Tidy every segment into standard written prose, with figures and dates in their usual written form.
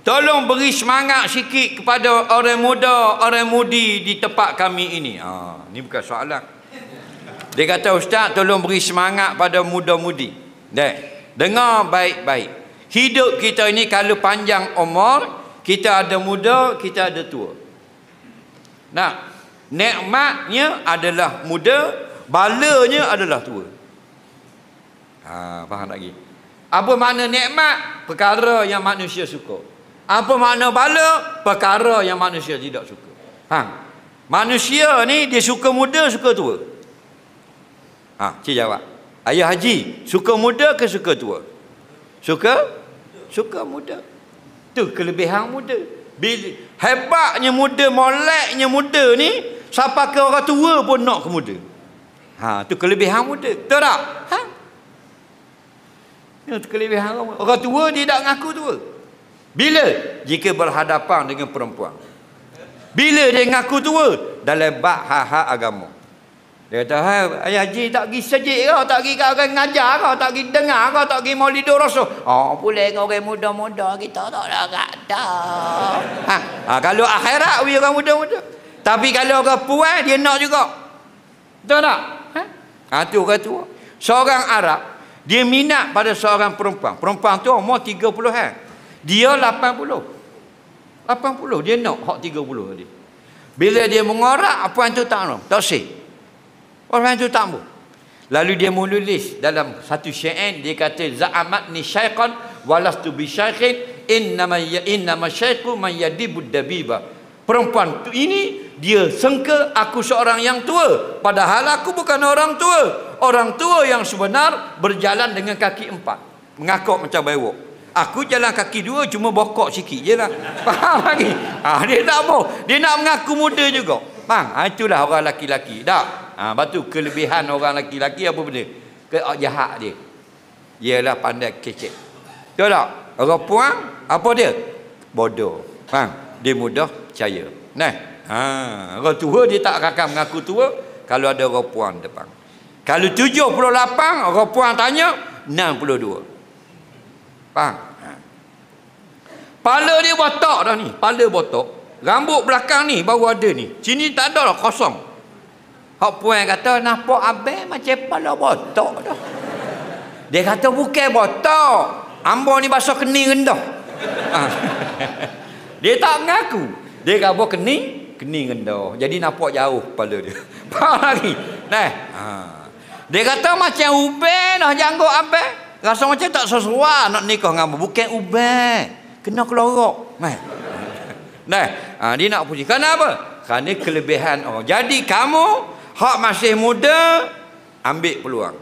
tolong beri semangat sikit kepada orang muda, orang mudi di tempat kami ini. Ni bukan soalan. Dia kata, Ustaz, tolong beri semangat pada muda-mudi. Dengar baik-baik. Hidup kita ini kalau panjang umur, kita ada muda, kita ada tua. Nah, nikmatnya adalah muda, balanya adalah tua. Faham lagi? Apa makna nikmat? Perkara yang manusia suka. Apa makna bala? Perkara yang manusia tidak suka. Manusia ni dia suka muda, suka tua. Cik jawab. Ayah Haji, suka muda ke suka tua? Suka muda. Tu kelebihan muda. Bila hebatnya muda, moleknya muda ni, siapa ke orang tua pun nak ke muda. Tu kelebihan muda. Betul tak? Itu kelebihan orang tua, dia tak ngaku tua. Bila? Jika berhadapan dengan perempuan. Bila dia ngaku tua? Dalam bab hak-hak agama. Dia kata, Ayah Haji tak pergi sejik kau, tak pergi orang ngajar kau, tak pergi dengar kau, tak pergi maulidur rasul. Boleh orang muda-muda kita tak ada kata. Kalau akhirat we orang muda-muda. Tapi kalau orang puan dia nak juga. Betul tak? Tu orang tua. Seorang Arab dia minat pada seorang perempuan. Perempuan tu umur 30-an. Dia 80. Dia nak hak 30 dia. Bila dia mengorak, apa tu tak nak. Tak sih. Orang tu tak mau. Lalu dia menulis dalam satu syair, dia kata za'amatni syaiqan walastu bi syaikhin innama syaiqu man yadibud dabiba. Perempuan tu ini dia sangka aku seorang yang tua, padahal aku bukan orang tua. Orang tua yang sebenar berjalan dengan kaki 4, mengakuk macam bewok. Aku jalan kaki 2 cuma bokok sikit je lah. Faham lagi? Dia tak mau. Dia nak mengaku muda juga. Itulah orang laki-laki. Tak? Batu kelebihan orang laki-laki apa benda? Jahat dia. Ialah pandai kecek. Betul tak? Orang puan, apa dia? Bodoh. Dia mudah percaya. Orang tua dia tak akan mengaku tua kalau ada orang puan depan. Kalau 78, orang puan tanya 62. Faham? Pala dia botak dah ni. Pala botak. Rambut belakang ni baru ada ni. Sini tak ada lah, kosong. Hak puan kata, nampak abang macam pala botak dah. Dia kata, bukan botak. Ambo ni basah kening rendah. Dia tak mengaku. Dia kata, kening rendah. Jadi nampak jauh kepala dia. Faham lagi? Dia kata, macam ubin dah janggut abang. Rasa macam tak sesuai nak nikah dengan abang. Bukan ubin. Kena kelorok. Dia nak puji. Kenapa? Kerana kelebihan orang. Jadi kamu hak masih muda, ambil peluang.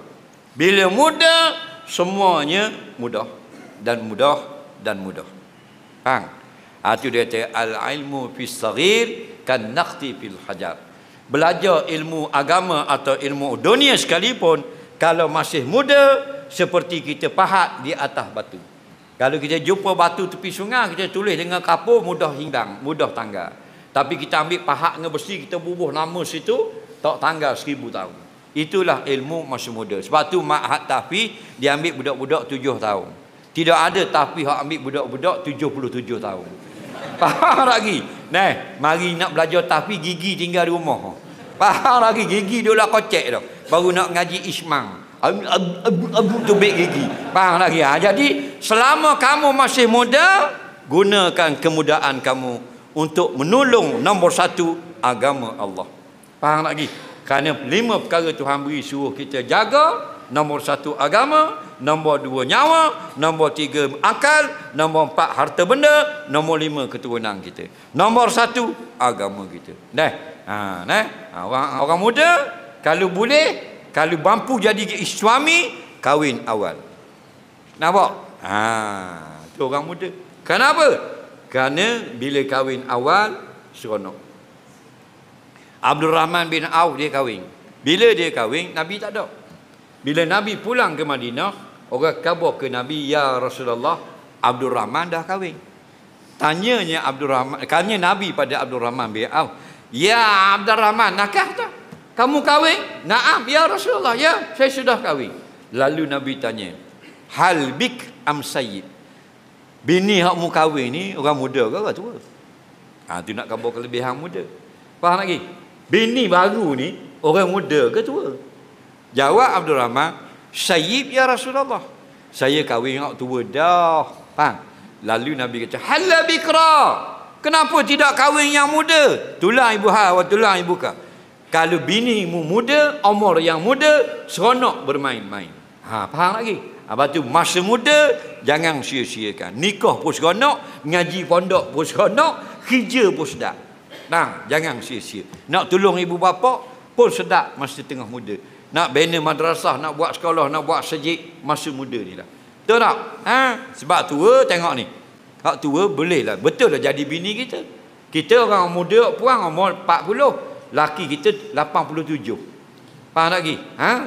Bila muda, semuanya mudah dan mudah dan mudah. Itu dia kata al-ilmu fis saghir kan naqti fil hajar. Belajar ilmu agama atau ilmu dunia sekalipun, kalau masih muda, seperti kita pahat di atas batu. Kalau kita jumpa batu tepi sungai, kita tulis dengan kapur, mudah hilang, mudah tanggal. Tapi kita ambil pahat dengan besi, kita bubuh nama situ, tak tanggal 1000 tahun. Itulah ilmu masa muda. Sebab tu Ma'had Tahfiz dia ambil budak-budak 7 tahun. Tidak ada tahfiz hak ambil budak-budak 77 tahun. Faham lagi? Mari nak belajar tahfiz, gigi tinggal di rumah. Faham lagi? Gigi dia lah kocek dah. Baru nak ngaji ismang. Abu tubik gigi. Faham lagi? Jadi selama kamu masih muda, gunakan kemudaan kamu untuk menolong nombor 1 agama Allah. Faham lagi? Kerana 5 perkara Tuhan beri suruh kita jaga. Nombor 1 agama, nombor 2 nyawa, nombor 3 akal, nombor 4 harta benda, nombor 5 keturunan kita. Nombor 1 agama kita. Orang muda kalau boleh, kalau mampu jadi suami, kahwin awal. Nampak? Tu orang muda. Kenapa? Kerana bila kahwin awal, seronok. Abdul Rahman bin Auf dia kahwin. Bila dia kahwin, Nabi tak ada. Bila Nabi pulang ke Madinah, orang khabar ke Nabi, ya Rasulullah, Abdul Rahman dah kahwin. Tanyanya Nabi pada Abdul Rahman bin Auf, ya Abdul Rahman, nakah tak? Kamu kahwin? Naam ya Rasulullah, ya saya sudah kahwin. Lalu Nabi tanya, hal bik am sayyid? Bini hak mu kahwin ni orang muda ke orang tua? Tu nak khabar kelebihan muda. Faham lagi? Bini baru ni orang muda ke tua? Jawab Abdul Rahman, Sayyid ya Rasulullah. Saya kahwin dengan tua dah. Faham? Lalu Nabi kata, Halla bikra. Kenapa tidak kahwin yang muda? Tulang ibu wa tulang ibu ka. Kalau bini mu muda, umur yang muda, seronok bermain-main. Faham lagi? Lepas tu masa muda jangan sia-siakan. Nikah pun seronok, ngaji pondok pun seronok, kerja pun sedap. Jangan sia-sia. Nak tolong ibu bapa pun sedap masa tengah muda. Nak bina madrasah, nak buat sekolah, nak buat sejik masa muda ni lah. Betul tak? Sebab tua tengok ni. Hak tua boleh lah. Betul lah jadi bini kita. Kita orang muda puang umur 40, laki kita 87. Faham lagi?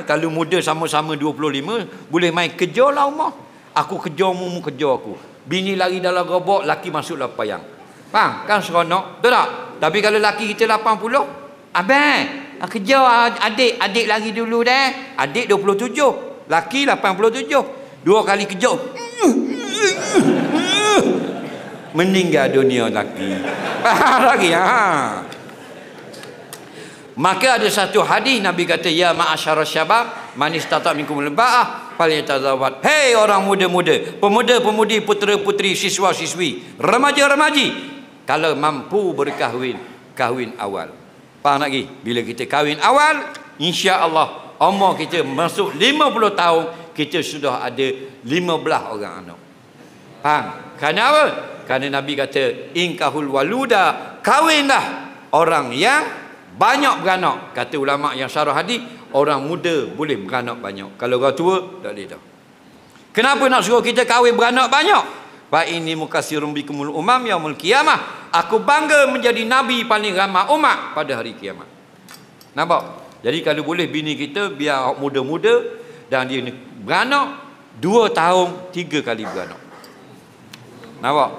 Kalau muda sama-sama 25, boleh main kejar lah rumah. Aku kejar mu kejar aku. Bini lari dalam gerobak, laki masuk dalam payang. Faham? Kan seronok. Betul tak? Tapi kalau laki kita 80, abang, kejar adik lari dulu dah. Adik 27, laki 87. 2 kali kejar. Meninggal dunia laki. Faham lagi? Maka ada satu hadis Nabi kata, ya ma'asyara syabab man istata' minkumul ba'ah falyatazawwaj. Hei orang muda-muda, pemuda-pemudi, putera-puteri, siswa-siswi, remaja-remaji, kalau mampu berkahwin, kahwin awal. Faham lagi? Bila kita kahwin awal, insya-Allah umur kita masuk 50 tahun, kita sudah ada 15 orang anak. Faham? Kerana apa? Kerana Nabi kata, inkahul waluda, kahwinlah orang yang banyak beranak. Kata ulama yang syarah hadis, orang muda boleh beranak banyak. Kalau orang tua, tak boleh dah. Kenapa nak suruh kita kahwin beranak banyak? Fa inni mukatsirun bikumul umam yaumul qiyamah. Aku bangga menjadi nabi paling ramai umat pada hari kiamat. Nampak? Jadi kalau boleh bini kita biar muda-muda dan dia beranak 2 tahun 3 kali beranak. Nampak?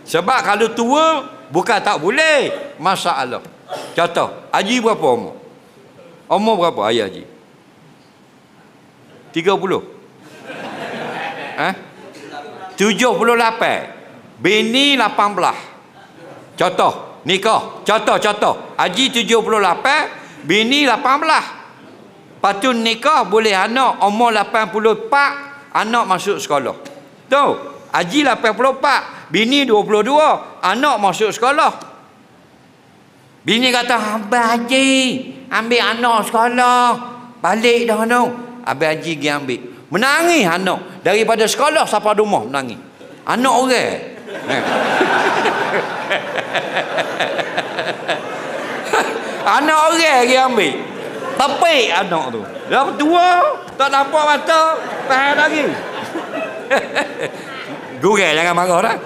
Sebab kalau tua bukan tak boleh, masalah. Contoh, Haji berapa umur? Umur berapa ayah Haji? 30. 78. Bini 18. Contoh, nikah. Contoh. Haji 78, bini 18. Lepas tu nikah boleh anak umur 84, anak masuk sekolah. Tu, Haji 84, bini 22, anak masuk sekolah. Bini kata, Abang Haji ambil anak sekolah, balik dah no. Abang Haji pergi ambil, menangis anak. Daripada sekolah sampai rumah menangis. Anak orang. Anak orang pergi ambil. Tepik anak tu. Dah tua, tak nampak mata, tahan lagi. Gurau jangan marah dah.